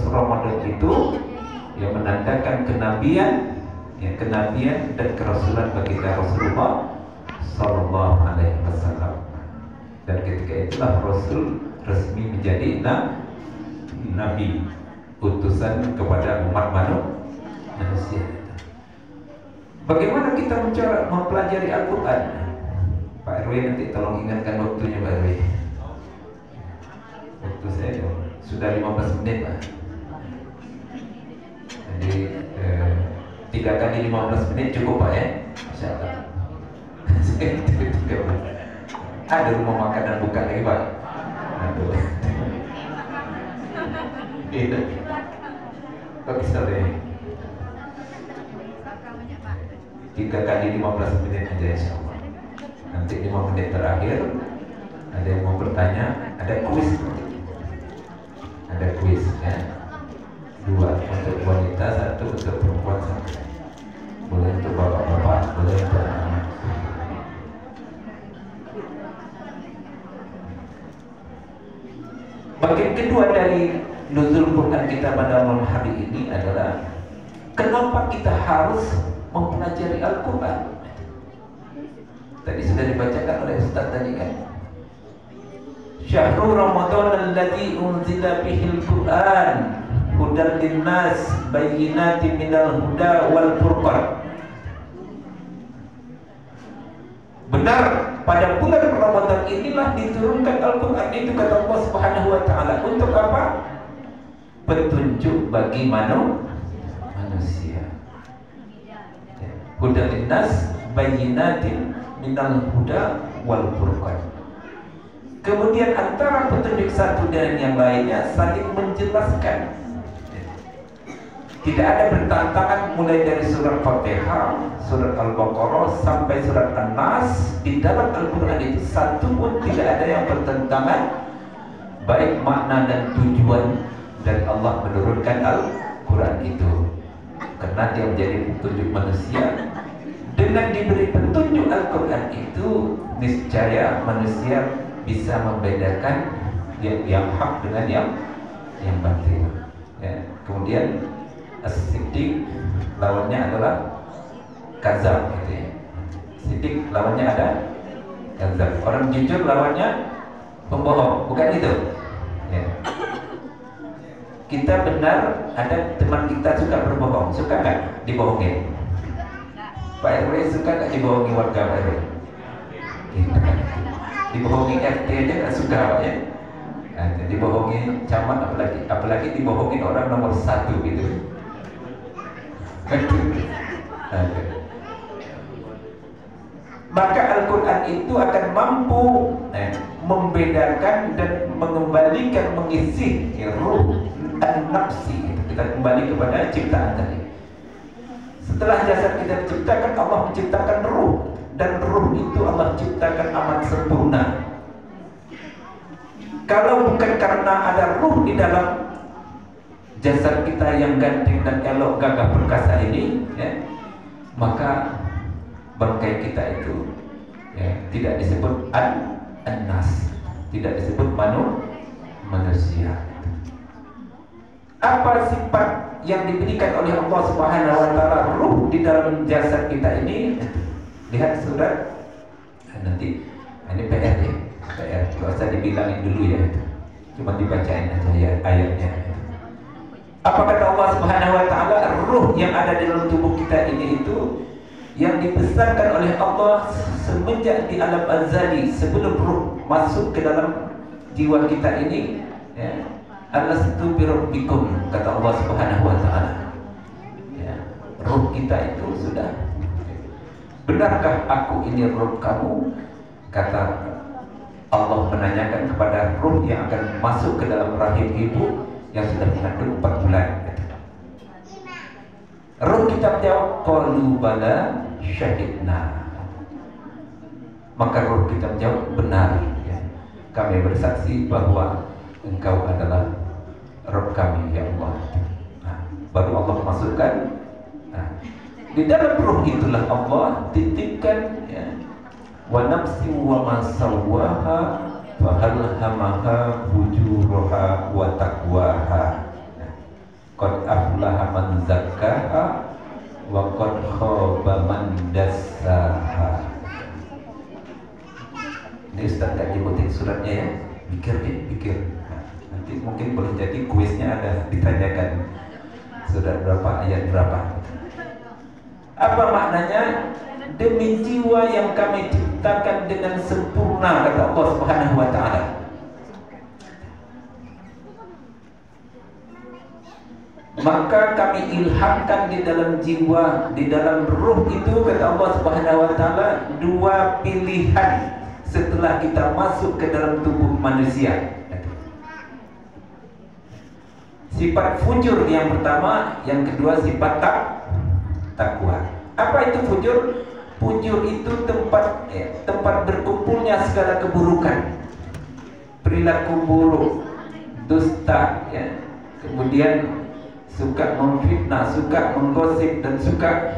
Ramadan itu yang menandakan kenabian, kenabian dan kerasulan baginda Rasulullah Sallallahu Alaihi Wasallam. Dan ketika itulah Rasul resmi menjadi nabi, utusan kepada umat manusia. Bagaimana kita mempelajari Al-Quran? Pak RW nanti tolong ingatkan waktunya, Pak RW. Waktu saya sudah 15 menit, Pak. Jadi 3 kali 15 menit cukup, Pak, ya? Insyaallah. Ada rumah makan dan buka lagi, Pak. Aduh. Iya. Oke, sorry. 3 kali 15 menit aja, insyaallah. Nanti 5 menit terakhir ada yang mau bertanya, ada kuis. Ada kuis, ya. 2 untuk wanita, 1 untuk perempuan, 1. Boleh untuk bapak-bapak, boleh untuk anak. Bagian kedua dari nuzul Quran kita pada malam hari ini adalah kenapa kita harus mempelajari Al-Quran. Tadi sudah dibacakan oleh Ustaz tadi, kan? Syahrul Ramadan alladzi unzila bihil Quran hudan linnas bayyinatin minal huda wal furqan. Benar, pada bulan Ramadan inilah diturunkan Al-Quran itu, kata Allah Subhanahu wa taala. Untuk apa? Petunjuk bagi manusia. Hudan linnas bayyinatin minal huda wal furqan. Kemudian antara petunjuk satu dan yang lainnya saling menjelaskan. Tidak ada bertentangan mulai dari surat Fatihah, surat Al-Baqarah sampai surat An-Nas. Di dalam Al-Quran itu satu pun tidak ada yang bertentangan, baik makna dan tujuan dari Allah menurunkan Al-Quran itu. Karena dia menjadi petunjuk manusia. Dengan diberi petunjuk Al-Quran itu, niscaya manusia bisa membedakan yang hak dengan yang batil. Ya. Kemudian as-siddiq lawannya adalah kadzab, gitu ya. Siddiq lawannya ada kadzab. Orang jujur lawannya pembohong, bukan itu? Ya. Kita benar, ada teman kita suka berbohong, suka nggak dibohongin? Pak RW suka nggak dibohongi warga Pak RW? Dibohongi RT aja nggak suka, Pak, ya? Nah, dibohongi camat apalagi dibohongin orang nomor 1 gitu. Maka Al-Quran itu akan mampu membedakan dan mengembalikan, mengisi ruh dan nafsi. Kita kembali kepada ciptaan tadi. Setelah jasad kita diciptakan, Allah menciptakan ruh, dan ruh itu Allah ciptakan amat sempurna. Kalau bukan karena ada ruh di dalam jasad kita yang ganteng dan elok, gagah perkasa ini, ya, maka bangkai kita itu, ya, tidak disebut an-nas, tidak disebut manusia. Apa sifat yang diberikan oleh Allah Subhanahu wa taala ruh di dalam jasad kita ini? Lihat surat, nanti ini PR, ya, PR, nggak usah dibilangin dulu, ya, cuma dibacain aja ya ayatnya. Apa kata Allah Subhanahu wa taala? Ruh yang ada di dalam tubuh kita ini itu yang dibesarkan oleh Allah semenjak di alam azali, sebelum ruh masuk ke dalam jiwa kita ini, ya. Alastu bi rabbikum, kata Allah Subhanahu wa taala. Ya, ruh kita itu sudah. Benarkah aku ini ruh kamu? Kata Allah menanyakan kepada ruh yang akan masuk ke dalam rahim ibu yang sudah mengandung 4 bulan. Ruh kita menjawab, qalu bala syahidna. Maka ruh kita menjawab, benar, ya. Kami bersaksi bahwa Engkau adalah Rabb kami, ya Allah. Nah, baru Allah masukkan. Nah, di dalam ruh itulah Allah titipkan, ya, wa nafsi wa ma sawwaha fa alhamaha fujuraha wa taqwaha. Nah, qad aflaha man zakkaha wa qad khaba man dassaha. Ini Ustaz tak nyebutin suratnya ya, pikir. Nanti mungkin boleh jadi kuisnya ada ditanyakan surat berapa, ayat berapa. Apa maknanya? Demi jiwa yang kami ciptakan dengan sempurna, kata Allah Subhanahu wa ta'ala. Maka kami ilhamkan di dalam jiwa, di dalam ruh itu, kata Allah Subhanahu wa ta'ala, dua pilihan setelah kita masuk ke dalam tubuh manusia. Sifat fujur yang pertama, yang kedua sifat takwa. Apa itu fujur? Fujur itu tempat berkumpulnya segala keburukan, perilaku buruk, dusta, kemudian suka memfitnah, suka menggosip, dan suka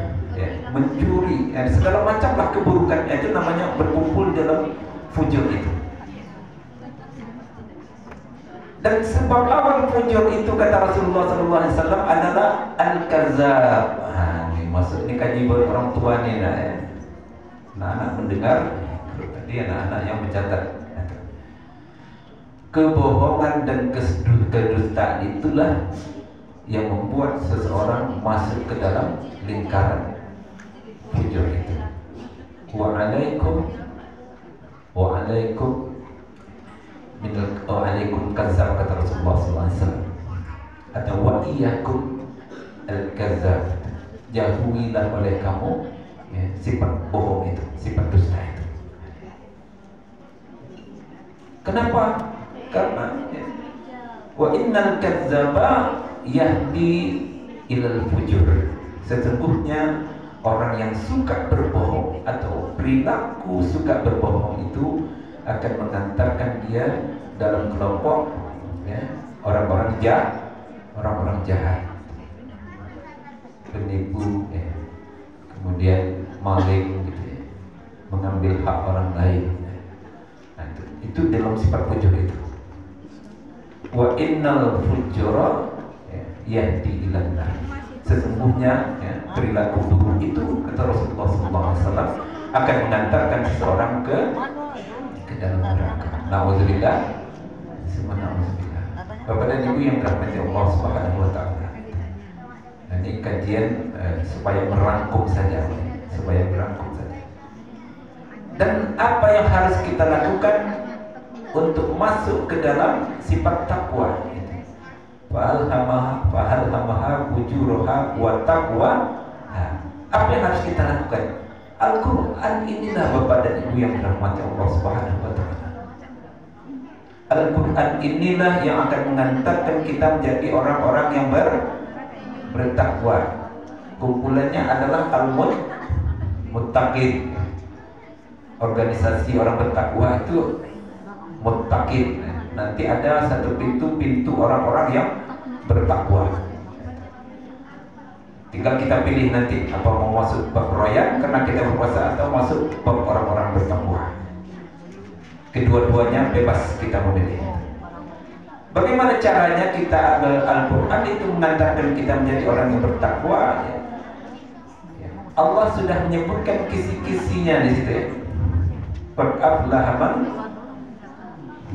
mencuri, segala macamlah keburukan. Itu namanya berkumpul dalam fujur itu. Dan sebab awal fujur itu, kata Rasulullah SAW, adalah al-kazab. Ini maksud ini kaji buat orang tua nih, anak-anak mendengar, tadi anak-anak yang mencatat. Kebohongan dan kedustaan itulah yang membuat seseorang masuk ke dalam lingkaran fujur itu. Wa'alaikum kazab, kata Rasulullah SAW. Atau wa'iyakum al-kazab, jauhilah oleh kamu sifat bohong itu, sifat dusta itu. Kenapa? Karena wa innal kadzaba yahdi ilal fujur. Sesungguhnya orang yang suka berbohong atau perilaku suka berbohong itu akan mengantarkan dia dalam kelompok orang-orang jahat, penipu, kemudian maling, mengambil hak orang lain. Nah, itu dalam sifat fujur itu. Wa innal fujura yahdi ilan nar. Sesungguhnya perilaku buruk itu, kata Rasulullah SAW, akan mengantarkan seseorang ke dalam neraka. Nauzubillah, semua nauzubillah. Bapak dan Ibu yang dirahmati Allah Subhanahu wa ta'ala. Ini kajian supaya merangkum saja. Dan apa yang harus kita lakukan untuk masuk ke dalam sifat takwa? Fa'alhamaha fujuraha wa taqwa. Apa yang harus kita lakukan? Al-Quran inilah Bapak dan Ibu yang dirahmati Allah Subhanahu wa ta'ala. Al-Quran inilah yang akan mengantarkan kita menjadi orang-orang yang bertakwa. Kumpulannya adalah al-muttaqin. Organisasi orang bertakwa itu muttaqin. Nanti ada satu pintu orang-orang yang bertakwa. Tinggal kita pilih nanti apa mau masuk bab royan karena kita berpuasa atau masuk bab orang-orang bertakwa. Kedua-duanya bebas kita memilih. Bagaimana caranya kita ambil Al-Quran itu mengantarkan kita menjadi orang yang bertakwa? Allah sudah menyebutkan kisi-kisinya di situ. Qad aflaha man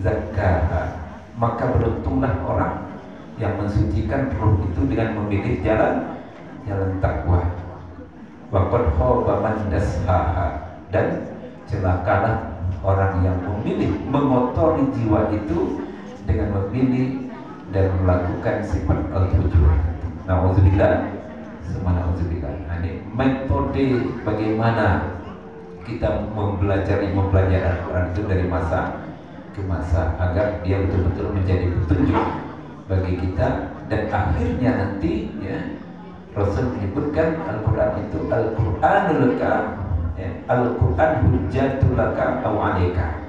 zakkaha. Maka beruntunglah orang yang mensucikan ruh itu dengan memilih jalan takwa. Wa qad khaba man dassaha. Dan celakalah orang yang memilih mengotori jiwa itu dengan memilih dan melakukan sifat al-fujur. Nauzubillah, semua nauzubillah. Ini metode bagaimana kita mempelajari Al-Quran itu dari masa ke masa agar dia betul-betul menjadi petunjuk bagi kita, dan akhirnya nanti Rasul menyebutkan Al-Quran itu Al-Quranul laka, Al-Quran hujjatul laka aw alaika.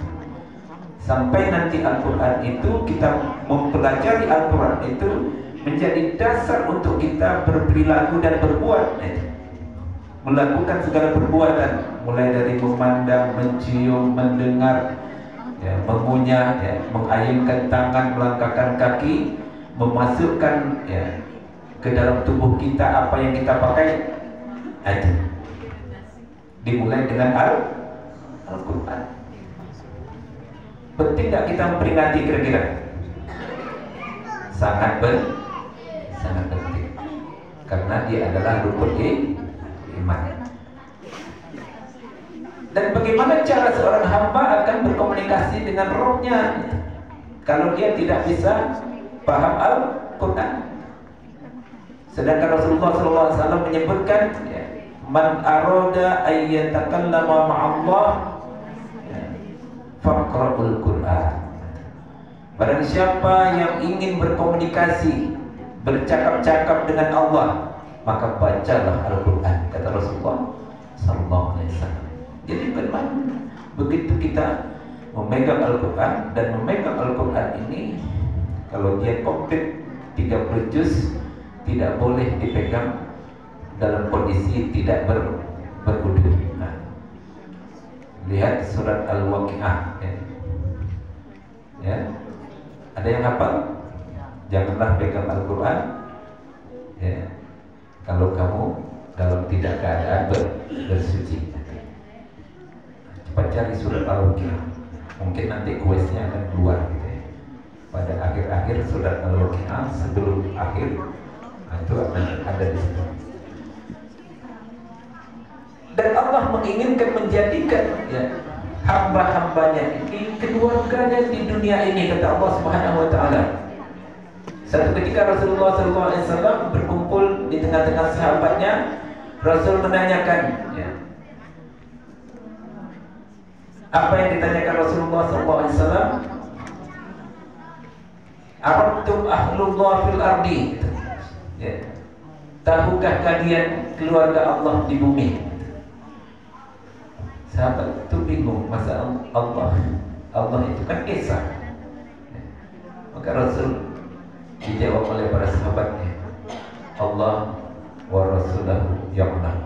Sampai nanti Al-Quran itu kita mempelajari Al-Quran itu menjadi dasar untuk kita berperilaku dan berbuat, melakukan segala perbuatan, mulai dari memandang, mencium, mendengar, mengunyah, mengayunkan tangan, melangkahkan kaki, memasukkan ke dalam tubuh kita apa yang kita pakai aja. Dimulai dengan Al-Quran. Penting nggak kita memperingati kira-kira? Sangat penting. Karena dia adalah rukun iman. Dan bagaimana cara seorang hamba akan berkomunikasi dengan rohnya kalau dia tidak bisa paham Al-Quran? Sedangkan Rasulullah SAW menyebutkan, man aroda ayyatakallama ma'allah faqra'ul Qur'an. Barang siapa yang ingin berkomunikasi, bercakap-cakap dengan Allah, maka bacalah Al-Quran, kata Rasulullah SAW. Jadi memang begitu kita memegang Al-Quran, dan memegang Al-Quran ini kalau dia komplit 30 juz, tidak boleh dipegang dalam kondisi tidak berwudu. Nah, lihat surat Al-Waqi'ah ya. Ada yang hafal? Janganlah pegang Al-Quran ya, kalau kamu dalam tidak keadaan bersuci. Cepat cari surat Al-Waqi'ah. Mungkin nanti kuesnya akan keluar gitu ya. Pada akhir-akhir surat Al-Waqi'ah, sebelum akhir, itu akan ada di situ. Dan Allah menginginkan menjadikan hamba-hambanya ini keluarganya di dunia ini, kata Allah Subhanahu wa taala. Satu ketika Rasulullah SAW berkumpul di tengah-tengah sahabatnya, Rasul menanyakan, apa yang ditanyakan Rasulullah SAW? Arabtum ahlullah fil ardi. Tahukah kalian keluarga Allah di bumi? Sahabat itu bingung, masa Allah itu kan Esa. Maka Rasul dijawab oleh para sahabatnya, Allah wa rasulahu ya'lam.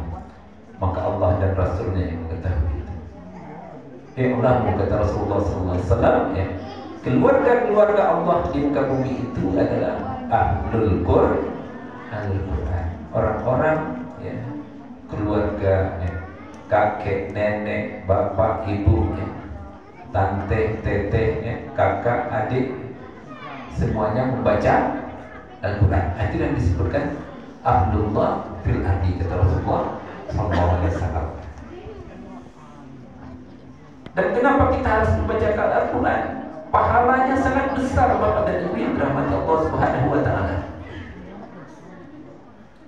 Maka Allah dan Rasulnya yang mengetahui itu. Allah, kata Rasulullah SAW, keluarga-keluarga Allah di muka bumi itu adalah ahlul Qur'an, orang-orang keluarga, kakek, nenek, bapak, ibu, tante, teteh, kakak, adik, semuanya membaca Al-Quran. Itu yang disebutkan ahlullah fil ardi, kata Rasulullah SAW. Dan kenapa kita harus membaca Al-Quran? Pahalanya sangat besar, Bapak dan Ibu yang dirahmati Allah Subhanahu wa taala.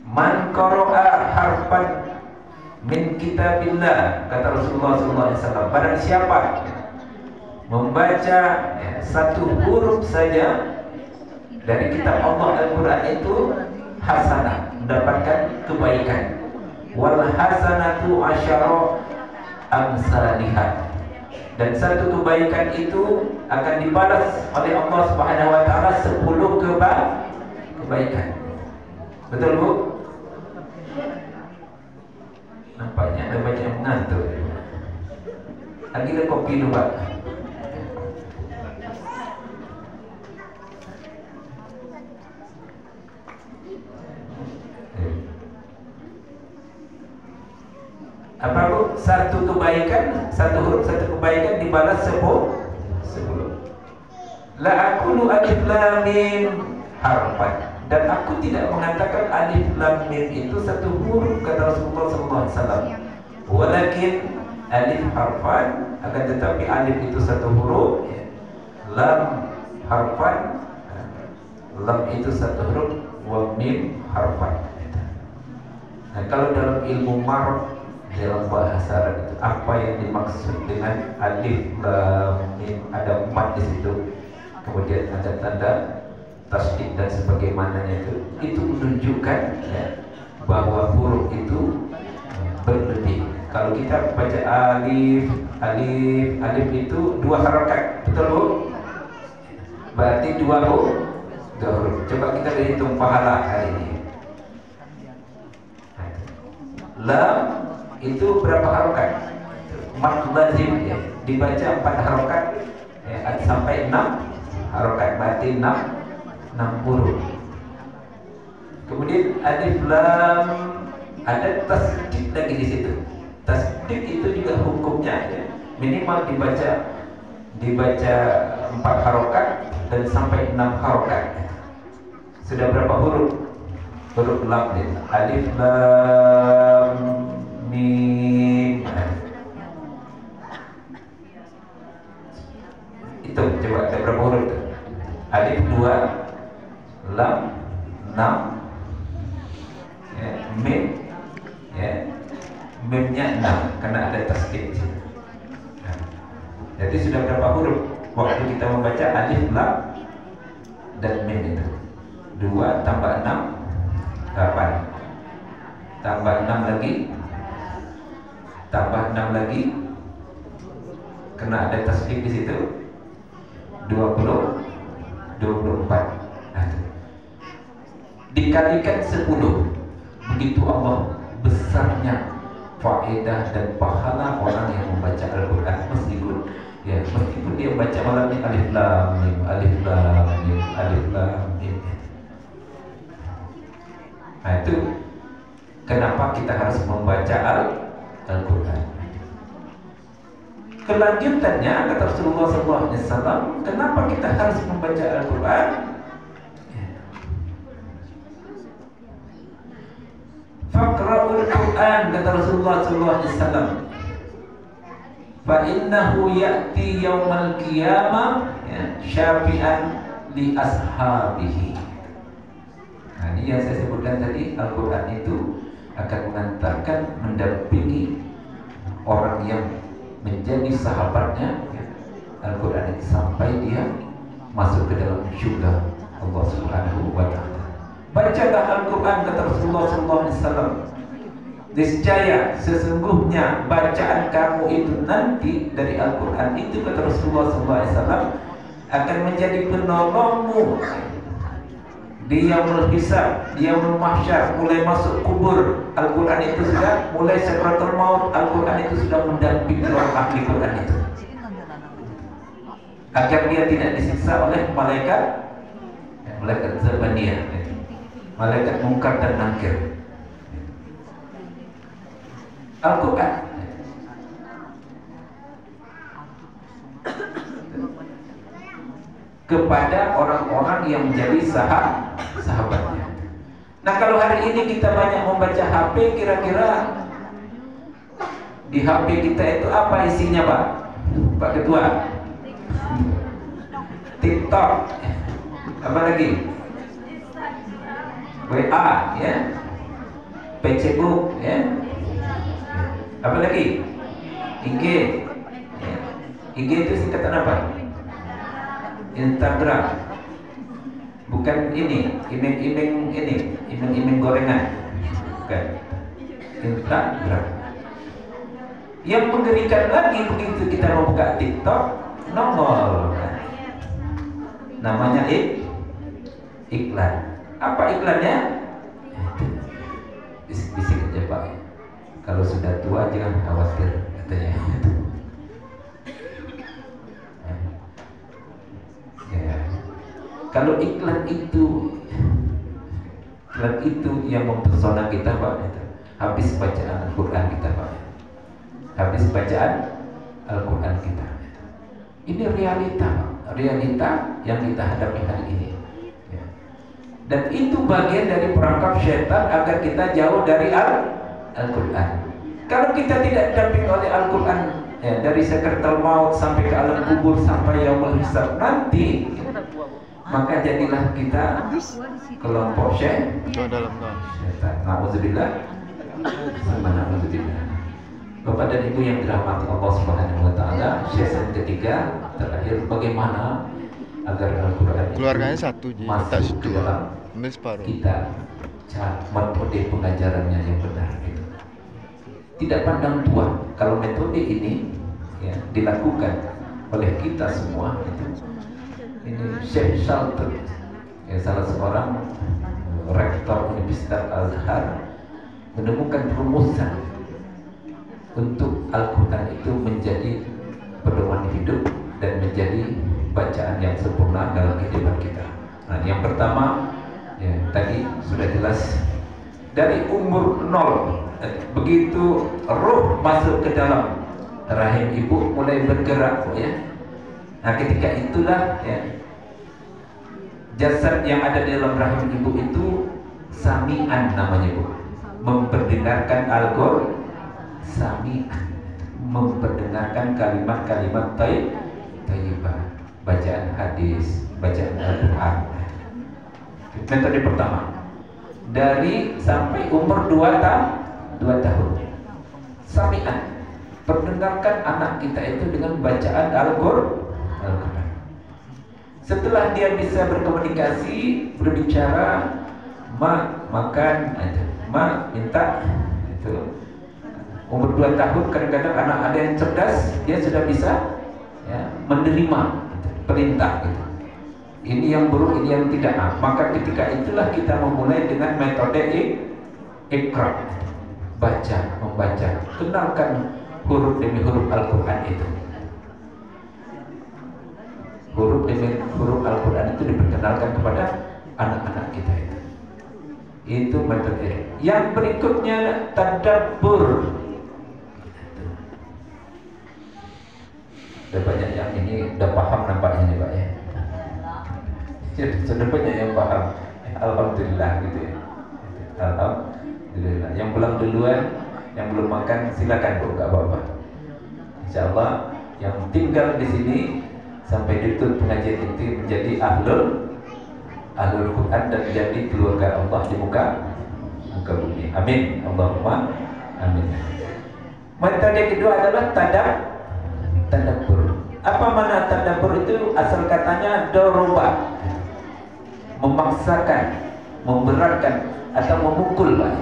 Man qara'a harfan min kitabillah, kata Rasulullah SAW, barang siapa membaca satu huruf saja dari kitab Allah Al-Quran itu hasanah, mendapatkan kebaikan. Wal hasanatu asyara amsalihah, dan satu kebaikan itu akan dibalas oleh Allah Subhanahu wa taala 10 kebaikan. Betul, Bu? Nampaknya ada banyak yang mengantuk. Ambil kopi dulu, Pak. Apa, Bu? Satu kebaikan, satu huruf, satu kebaikan dibalas 10. La aqulu alif lam mim harfan, dan aku tidak mengatakan alif lam mim itu satu huruf, kata Rasulullah SAW. Walakin alif harfan, akan tetapi alif itu satu huruf, lam harfan, lam itu satu huruf, wa mim harfan. Nah, kalau dalam ilmu marf, dalam bahasa Arab itu apa yang dimaksud dengan alif lam mim, ada 4 di situ. Kemudian ada tanda tasdid dan sebagaimananya, itu menunjukkan bahwa huruf itu berlebih. Kalau kita baca alif itu 2 harokat, betul, Bu? Berarti 2 huruf. Coba kita hitung pahala hari ini. Lam itu berapa harokat? 4 lazim, dibaca 4 harokat sampai 6 harokat, berarti 6 huruf. Kemudian din alif lam, ada tasdid lagi di situ. Tasdid itu juga hukumnya ya, minimal dibaca 4 harokat dan sampai 6 harokat. Sudah berapa huruf? Huruf lam din. Alif lam mim. Itu coba ada berapa huruf itu? Alif 2, lam 6, ya, mim, ya, mimnya 6 karena ada tasdid. Nah, jadi sudah berapa huruf waktu kita membaca alif lam dan mim itu? 2 tambah 6 8, tambah 6 lagi, tambah 6 lagi, karena ada tasdid di situ 24. Nah, dikalikan 10. Begitu Allah besarnya faedah dan pahala orang yang membaca Al-Quran, meskipun dia baca malam ini alif lam mim, alif lam mim, alif lam mim. Nah itu kenapa kita harus membaca Al-Quran. Kelanjutannya kata Rasulullah SAW, kenapa kita harus membaca Al-Quran? Faqra'ul Quran, kata Rasulullah SAW, fa innahu ya'ti yaumal qiyamah syafi'an li ashabihi. Nah ini yang saya sebutkan tadi, Al-Quran itu akan mengantarkan, mendampingi orang yang menjadi sahabatnya Al-Quran itu sampai dia masuk ke dalam syurga Allah Subhanahu wa ta'ala. Bacalah Al-Quran, kata Rasulullah SAW, niscaya sesungguhnya bacaan kamu itu nanti dari Al-Quran itu, kata Rasulullah SAW, akan menjadi penolongmu di yaumul hisab, di yaumul mahsyar, mulai masuk kubur. Al-Quran itu sudah mulai sakratul maut, Al-Quran itu sudah mendampingi orang ahli Quran itu agar dia tidak disiksa oleh malaikat Zabaniyah, malaikat mungkar dan nakir. Al-Quran kepada orang-orang yang menjadi sahabatnya. Nah kalau hari ini kita banyak membaca HP, kira-kira di HP kita itu apa isinya Pak Ketua? TikTok, apa lagi? WA, ya, Facebook, ya, apa lagi? IG, ya. IG itu singkatan apa? Instagram, bukan ini, iming-iming gorengan, bukan. Instagram. Yang mengerikan lagi, begitu kita membuka TikTok, nongol, namanya iklan. Apa iklannya? Bisik-bisik aja Pak. Kalau sudah tua jangan khawatir, katanya. Ya. Kalau iklan itu yang mempesona kita Pak, habis bacaan Al-Quran kita Pak, habis bacaan Al-Quran kita. Ini realita yang kita hadapi hari ini. Ya. Dan itu bagian dari perangkap syaitan agar kita jauh dari Al-Quran. Kalau kita tidak didampingi oleh Al-Quran, ya, dari sakratul maut sampai ke alam kubur sampai yaumul hisab nanti, maka jadilah kita kelompok syaitan. Na'udzubillah. Na'udzubillah. Bapak dan Ibu yang dirahmati Allah Subhanahu wa taala, sesi ketiga terakhir, bagaimana agar Al-Quran keluarganya satu masuk ke dalam kita, metode pengajarannya yang benar itu. Tidak pandang tua. Kalau metode ini ya, dilakukan oleh kita semua itu. Ini Syekh Shaltut, ya, salah seorang rektor Universitas Al-Azhar, menemukan rumusan untuk Al-Quran itu menjadi pedoman hidup dan menjadi bacaan yang sempurna dalam kehidupan kita. Nah, yang pertama, Ya, tadi sudah jelas dari umur 0 begitu roh masuk ke dalam rahim ibu mulai bergerak, ya. Nah, ketika itulah, ya, jasad yang ada di dalam rahim ibu itu sami'an namanya, Bu. Memperdengarkan Al-Qur'an, sami'an, memperdengarkan kalimat-kalimat thayyibah, bacaan hadis, bacaan Al-Qur'an. Metode pertama, dari sampai umur 2 tahun, sami'an, perdengarkan anak kita itu dengan bacaan Al-Qur'an. Setelah dia bisa berkomunikasi, berbicara, ma makan, ma minta, itu umur 2 tahun. Kadang-kadang anak ada yang cerdas, dia sudah bisa, ya, menerima perintah gitu. Ini yang buruk, ini yang tidak. Maka ketika itulah kita memulai dengan metode Iqra, baca, membaca, kenalkan huruf demi huruf Al-Qur'an itu. Huruf demi huruf Al-Qur'an itu diperkenalkan kepada anak-anak kita itu. Itu metode. Yang berikutnya tadabbur. Sudah banyak yang ini udah paham nampaknya nih Pak, ya. Sudah banyak yang paham. Alhamdulillah gitu, ya. Alhamdulillah. Yang pulang duluan, yang belum makan silakan Bu, nggak apa-apa. Insyaallah yang tinggal di sini sampai ditutup pengajian itu menjadi ahlul Quran dan menjadi keluarga Allah di muka bumi. Amin. Allahumma amin. Metode kedua adalah tadabbur. Apa makna tadabbur itu? Asal katanya doroba, memaksakan, memberatkan atau memukul, Pak.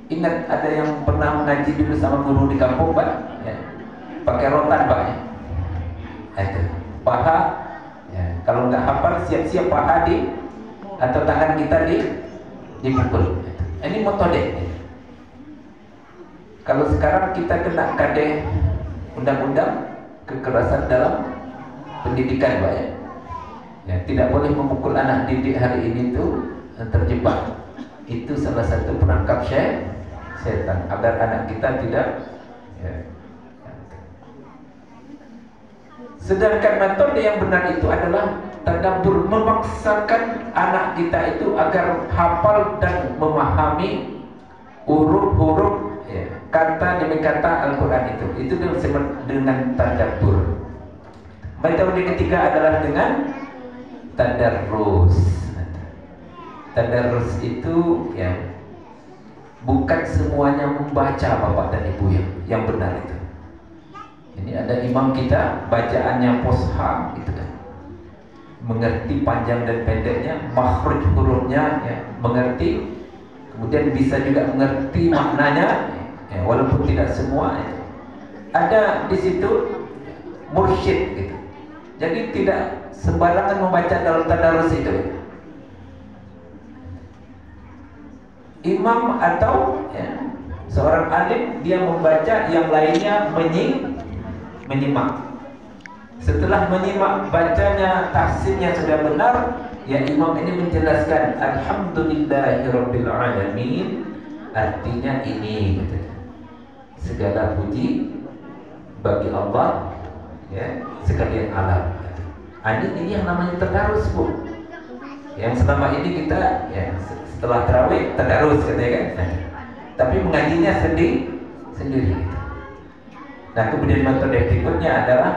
Ingat ada yang pernah mengaji dulu sama guru di kampung, Pak, ya, pakai rotan, Pak, ya. Itu paha, ya. Kalau nggak hafal siap-siap paha atau tangan kita dipukul. Ini metode. Kalau sekarang kita kena KD undang-undang kekerasan dalam pendidikan, Pak, ya. Ya, tidak boleh memukul anak didik hari ini tuh terjebak. Itu salah satu perangkap setan agar anak kita tidak, ya. Sedangkan metode yang benar itu adalah tadabbur, memaksakan anak kita itu agar hafal dan memahami huruf-huruf, ya, kata demi kata Al-Quran itu. Itu dengan tadabbur. Metode ketiga adalah dengan tadarrus. Tadarrus itu, ya, bukan semuanya membaca Bapak dan Ibu yang benar itu. Ini ada imam kita bacaannya fusha gitu kan, mengerti panjang dan pendeknya, makhraj hurufnya, ya, mengerti, kemudian bisa juga mengerti maknanya, ya, walaupun tidak semua, ya. Ada di situ mursyid gitu. Jadi tidak sembarangan membaca dalam tadarus itu. Imam atau, ya, seorang alim dia membaca, yang lainnya menyimak. Setelah menyimak bacanya, tahsinnya sudah benar, ya, imam ini menjelaskan alhamdulillahirabbil alamin, artinya ini gitu. Segala puji bagi Allah, ya, sekalian alam. Ini yang namanya tadarus, Bu. Yang selama ini kita, ya, setelah tarawih tadarus katanya kan. Tapi mengajinya sendiri. Nah, kemudian metode berikutnya adalah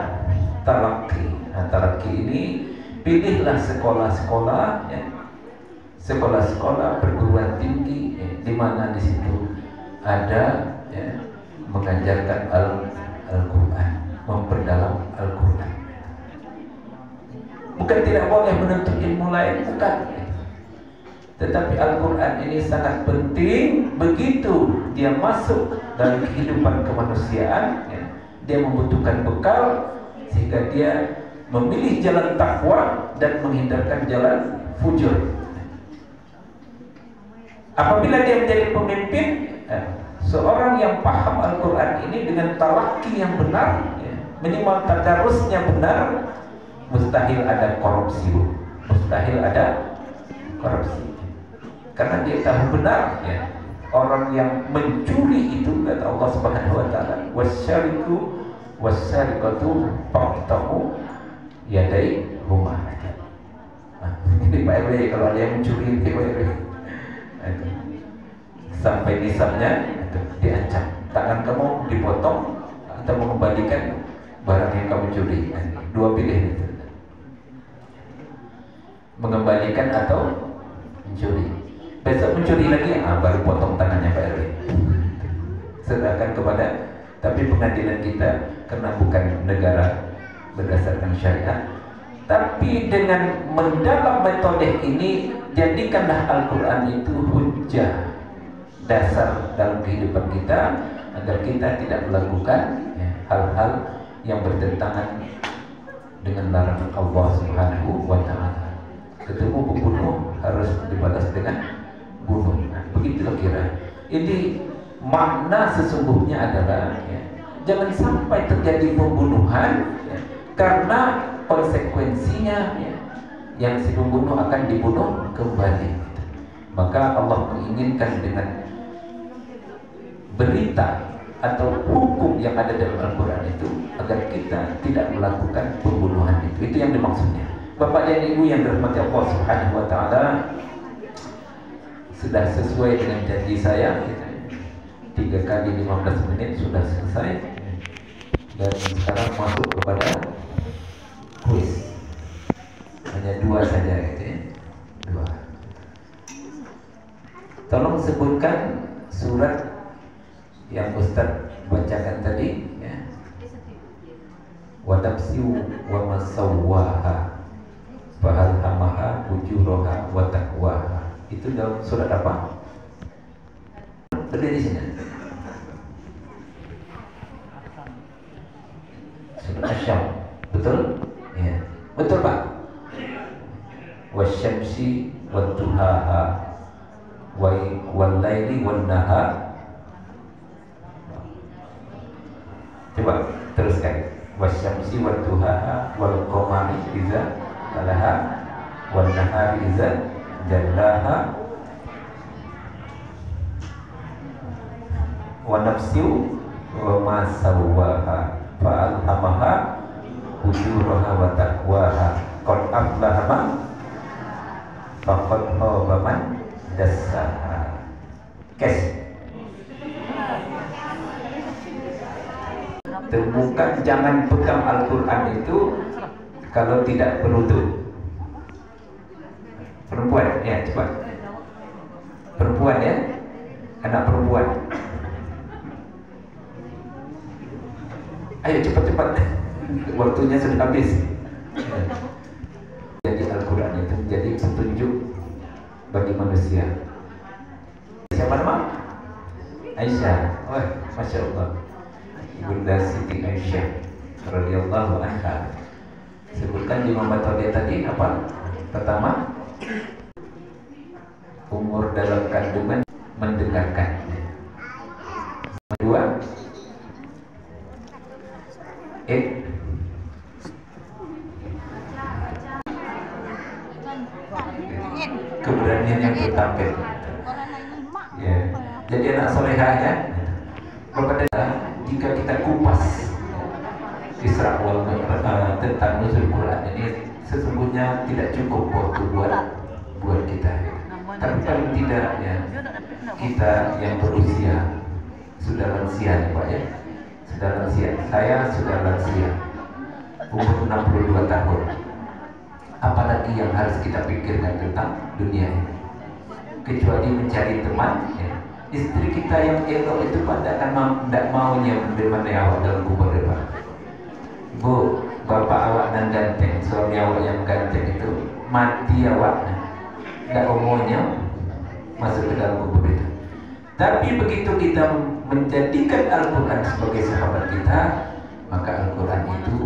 talaqi. Nah, talaqi ini pilihlah sekolah-sekolah, ya, sekolah-sekolah perguruan tinggi, ya, di mana di situ ada, ya, mengajarkan Al-Quran, memperdalam Al-Quran. Bukan tidak boleh menuntut ilmu lain, bukan. Tetapi Al-Quran ini sangat penting. Begitu dia masuk dalam kehidupan kemanusiaan, ya, dia membutuhkan bekal sehingga dia memilih jalan takwa dan menghindarkan jalan fujur. Apabila dia menjadi pemimpin, seorang yang paham Al-Quran ini dengan talaqi yang benar, ya, minimal tadarusnya benar, mustahil ada korupsi, mustahil ada korupsi. karena dia tahu benar ya, orang yang mencuri itu kata Allah Subhanahu wa taala, wasyariku wasyarikatu faqtahu yadai huma. Nah, ini Pak RW kalau ada yang mencuri Pak RW sampai nisabnya diancam, tangan kamu dipotong atau mengembalikan barang yang kamu curi. Dua pilihan itu, mengembalikan atau mencuri. Besok mencuri lagi, baru potong tangannya Pak RW, serahkan kepada. Tapi pengadilan kita karena bukan negara berdasarkan syariat, tapi dengan mendalam metode ini, jadikanlah Al-Quran itu hujjah, dasar dalam kehidupan kita, agar kita tidak melakukan hal-hal yang bertentangan dengan larangan Allah Subhanahu wa taala. Ketemu pembunuh harus dibalas dengan bunuh. Nah, begitulah kira. Ini makna sesungguhnya adalah jangan sampai terjadi pembunuhan karena konsekuensinya yang si pembunuh akan dibunuh kembali. Maka Allah menginginkan dengan berita atau hukum yang ada dalam Al-Quran itu agar kita tidak melakukan pembunuhan itu. Itu yang dimaksudnya. Bapak dan Ibu yang dirahmati Allah Subhanahu wa taala, sudah sesuai dengan janji saya, 3 kali 15 menit sudah selesai, dan sekarang masuk kepada kuis. Hanya 2 saja gitu ya. 2. Tolong sebutkan surat yang Ustaz bacakan tadi ya. Wa nafsiu wa masawwaha fahalhamaha fujuraha wa taqwaha. Itu dalam surat apa? Berdiri di sini. Surat Asy-Syams. Betul? Ya. Betul Pak. Wasyamsi wadduhaha wal laili wan nahar. Coba teruskan. Wasyamsi wadduhaha wal qamari idza talaha wan nahari idza jallaha wa nafsiu wa ma sawwaha fa alhamaha fujuraha wa taqwaha qad aflaha man faqad khaba man dassaha. Kes. Temukan, jangan pegang Al-Quran itu kalau tidak berwudu. Perempuan, ya cepat. Perempuan ya, anak perempuan. Ayo cepat-cepat, waktunya sudah habis. Jadi Al-Quran itu menjadi petunjuk bagi manusia. Siapa nama? Aisyah. Wah, masya Allah. Bunda Siti Aisyah radhiyallahu anha. Sebutkan di metode tadi apa? Pertama, umur dalam kandungan mendengarkan. Kedua, keberanian yang bertampil. Ya. Jadi anak solehah ya. Jika kita kupas Isra wal Mi'raj tentang nuzul Quran ini, sesungguhnya tidak cukup waktu buat kita. Tapi paling tidak ya, kita yang berusia sudah lansia Pak ya, sudah lansia. Saya sudah lansia, umur 62 tahun. Apalagi yang harus kita pikirkan tentang dunia ini, kecuali mencari teman ya. Istri kita yang elok itu Pak tidak maunya menemani awak dalam kubur depan. Bu, bapak awak dan ganteng, suami awak yang ganteng itu mati awak, tidak maunya masuk ke dalam kubur itu. Tapi begitu kita menjadikan Al-Quran sebagai sahabat kita, maka Al-Quran itu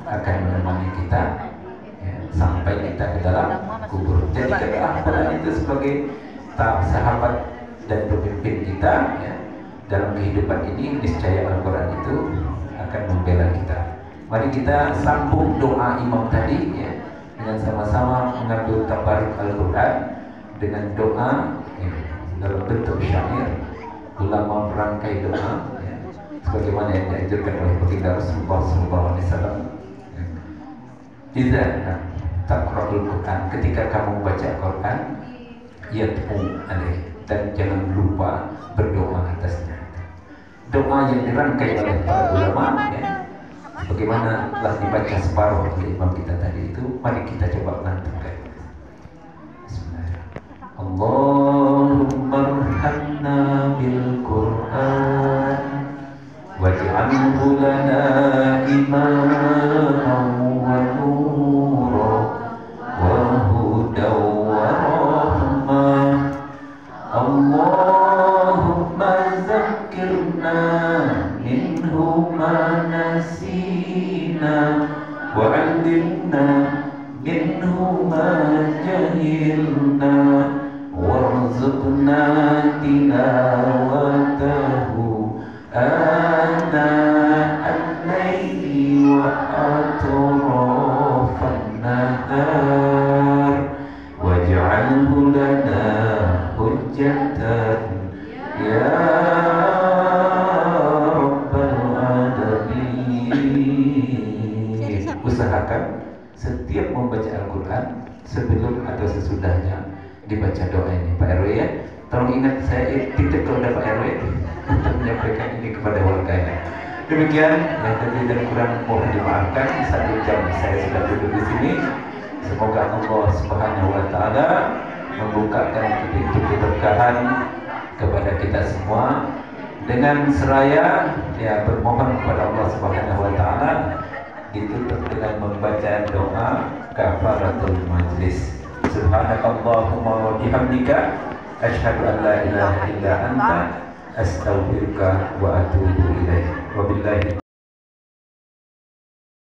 akan menemani kita ya, sampai kita ke dalam kubur. Jadikan Al-Quran itu sebagai sahabat dan pemimpin kita ya, dalam kehidupan ini. Niscaya Al-Quran itu akan membela kita. Mari kita sambung doa imam tadi ya, dengan sama-sama mengambil tabaruk Al-Quran dengan doa ya, dalam bentuk syair, ulama merangkai doa, ya, sebagaimana yang dianjurkan oleh baginda Rasulullah SAW. Idza taqra'ul Quran, ketika kamu baca Quran, yad'u alaih, dan jangan lupa berdoa atasnya. Doa yang dirangkai oleh para ulama, ya, sebagaimana telah dibaca separuh oleh imam kita tadi itu, mari kita coba lantunkan. Bismillahirrahmanirrahim. Allahumma arhamna bil Quran waj'alhu lana imaman wa nura wa hudan wa rahmah. Allahumma zakkirna minhu ma nasina wa 'allimna minhu ma jahilna warzuqna tilawatahu ana al-layli wa atrafan nahar waj'alhu lana hujjatan ya rabbal alamin. Usahakan setiap membaca Al-Quran sebelum atau sesudahnya dibaca doa ini, Pak RW, ya. Tolong ingat, saya titip kepada Pak RW untuk menyampaikan ini kepada warganya. Demikian yang lebih dan kurang mohon dimaafkan. 1 jam saya sudah duduk di sini. Semoga Allah Subhanahu wa Ta'ala membukakan pintu keberkahan kepada kita semua dengan seraya, ya, bermohon kepada Allah Subhanahu wa Ta'ala ditutup dengan membaca doa kafaratul majlis. Subhanakallahumma wa bihamdika asyhadu an la ilaha illa anta astaghfiruka wa atubu ilaik. Wabillahi